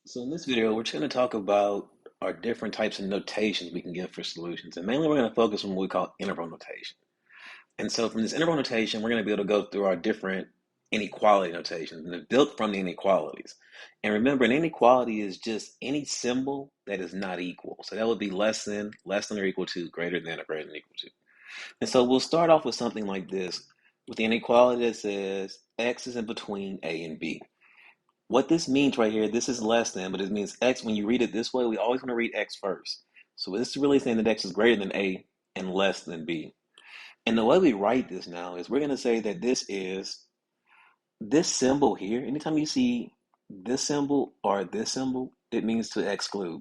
So in this video, we're going to talk about our different types of notations we can give for solutions. And mainly we're going to focus on what we call interval notation. And so from this interval notation, we're going to be able to go through our different inequality notations and they're built from the inequalities. And remember, an inequality is just any symbol that is not equal. So that would be less than or equal to, greater than or greater than equal to. And so we'll start off with something like this, with the inequality that says x is in between a and b. What this means right here, this is less than, but it means x, when you read it this way, we always want to read x first. So this is really saying that x is greater than a and less than b. And the way we write this now is we're going to say that this is this symbol here. Anytime you see this symbol or this symbol, it means to exclude.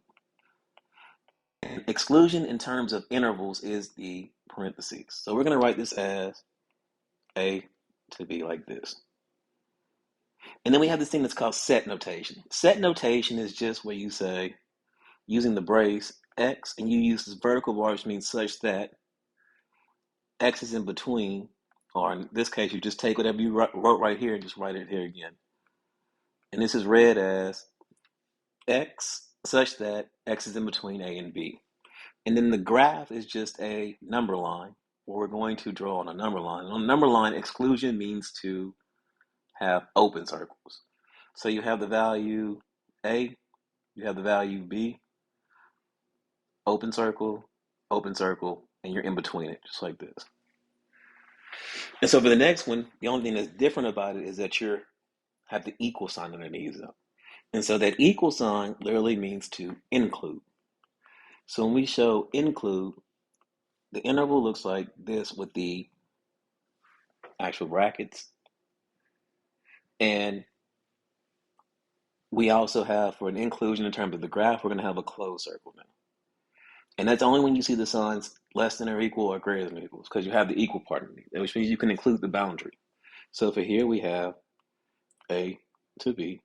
And exclusion in terms of intervals is the parentheses. So we're going to write this as a to b like this. And then we have this thing that's called set notation. Set notation is just where you say, using the brace x, and you use this vertical bar, which means such that x is in between, or in this case, you just take whatever you wrote right here and just write it here again. And this is read as x such that x is in between a and b. And then the graph is just a number line, where we're going to draw on a number line. And on a number line, exclusion means to have open circles. So you have the value a, you have the value b, open circle, and you're in between it, just like this. And so for the next one, the only thing that's different about it is that you have the equal sign underneath them. And so that equal sign literally means to include. So when we show include, the interval looks like this with the actual brackets. And we also have, for an inclusion in terms of the graph, we're going to have a closed circle now. And that's only when you see the signs less than or equal or greater than or equal, because you have the equal part underneath, which means you can include the boundary. So for here we have a to b.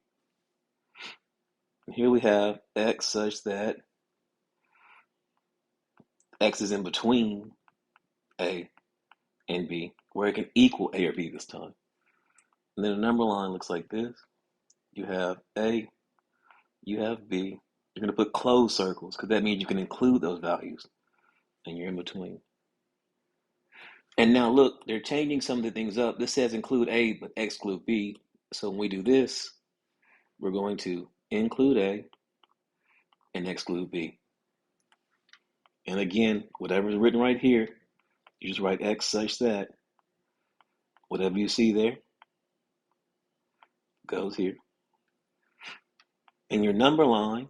And here we have x such that x is in between a and b, where it can equal a or b this time. And then the number line looks like this. You have a, you have b. You're going to put closed circles, because that means you can include those values, and you're in between. And now look, they're changing some of the things up. This says include a, but exclude b. So when we do this, we're going to include a and exclude b. And again, whatever is written right here, you just write x such that whatever you see there goes here. And your number line,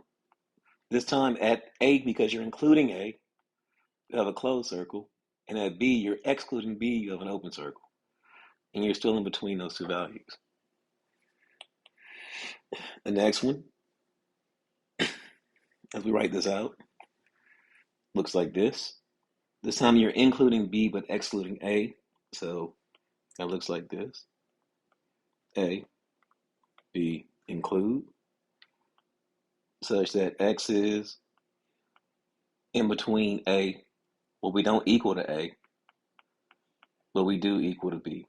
this time at a, because you're including a, you have a closed circle. And at b, you're excluding b, you have an open circle. And you're still in between those two values. The next one, as we write this out, looks like this. This time you're including b but excluding a. So that looks like this. A, b, include, such that x is in between a. Well, we don't equal to a, but we do equal to b.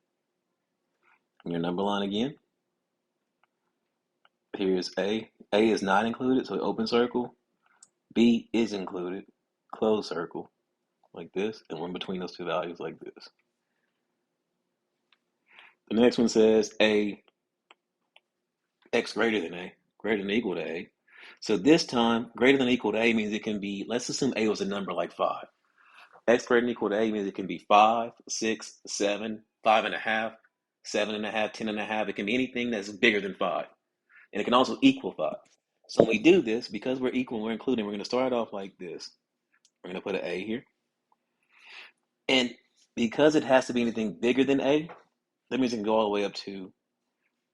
And your number line again. Here's a. A is not included, so open circle. B is included, closed circle, like this. And we're in between those two values like this. The next one says a, x greater than a, greater than or equal to a. So this time, greater than or equal to a means it can be, let's assume a was a number like 5. X greater than or equal to a means it can be 5, 6, 7, 5.5, 7.5, 10.5. It can be anything that's bigger than 5. And it can also equal 5. So when we do this, because we're equal and we're including, we're going to start off like this. We're going to put an a here. And because it has to be anything bigger than a, that means it can go all the way up to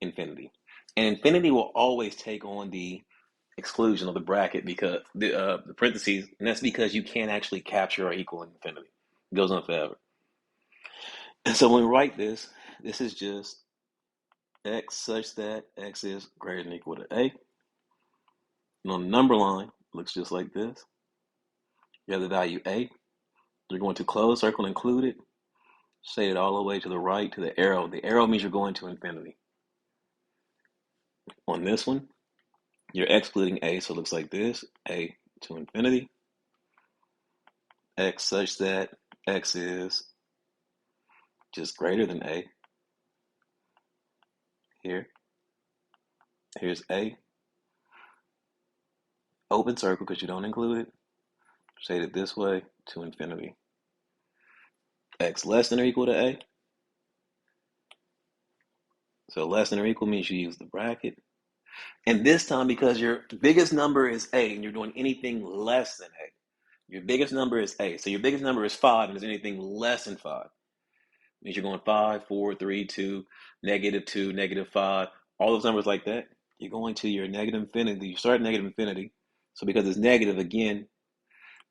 infinity. And infinity will always take on the exclusion of the bracket, because the parentheses, and that's because you can't actually capture or equal infinity. It goes on forever. And so when we write this, this is just x such that x is greater than or equal to a. And on the number line, it looks just like this. You have the value a. You're going to close circle, include it, shade it all the way to the right to the arrow. The arrow means you're going to infinity. On this one, You're excluding a, so it looks like this, a to infinity, x such that x is just greater than a. Here's a, open circle because you don't include it, shaded this way to infinity. X less than or equal to a. So less than or equal means you use the bracket. And this time, because your biggest number is a and you're doing anything less than a, your biggest number is a. So your biggest number is 5 and there's anything less than 5. Means you're going 5, 4, 3, 2, -2, -5, all those numbers like that. You're going to your negative infinity. You start at negative infinity. So because it's negative, again,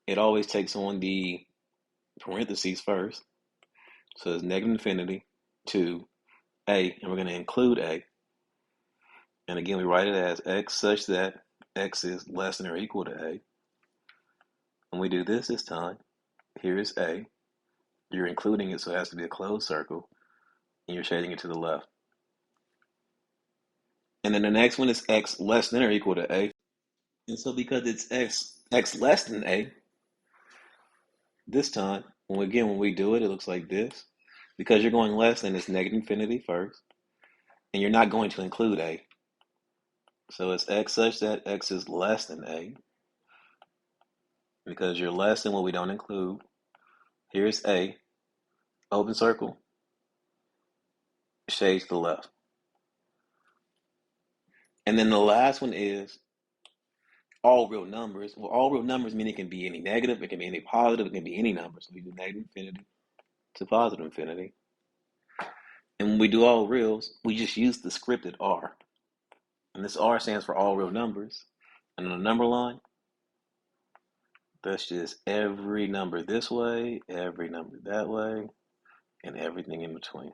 it always takes on the parentheses first. So it's negative infinity to a, and we're going to include a. And again, we write it as x such that x is less than or equal to a. When we do this time, here is a. You're including it, so it has to be a closed circle, and you're shading it to the left. And then the next one is x less than or equal to a. And so because it's x less than a, this time, when we do it, it looks like this. Because you're going less than, it's negative infinity first, and you're not going to include a. So it's x such that x is less than a. Because you're less than what we don't include. Here's a, open circle, shades to the left. And then the last one is all real numbers. Well, all real numbers mean it can be any negative, it can be any positive, it can be any number. So we do negative infinity to positive infinity. And when we do all reals, we just use the scripted R. And this R stands for all real numbers. And on the number line, that's just every number this way, every number that way, and everything in between.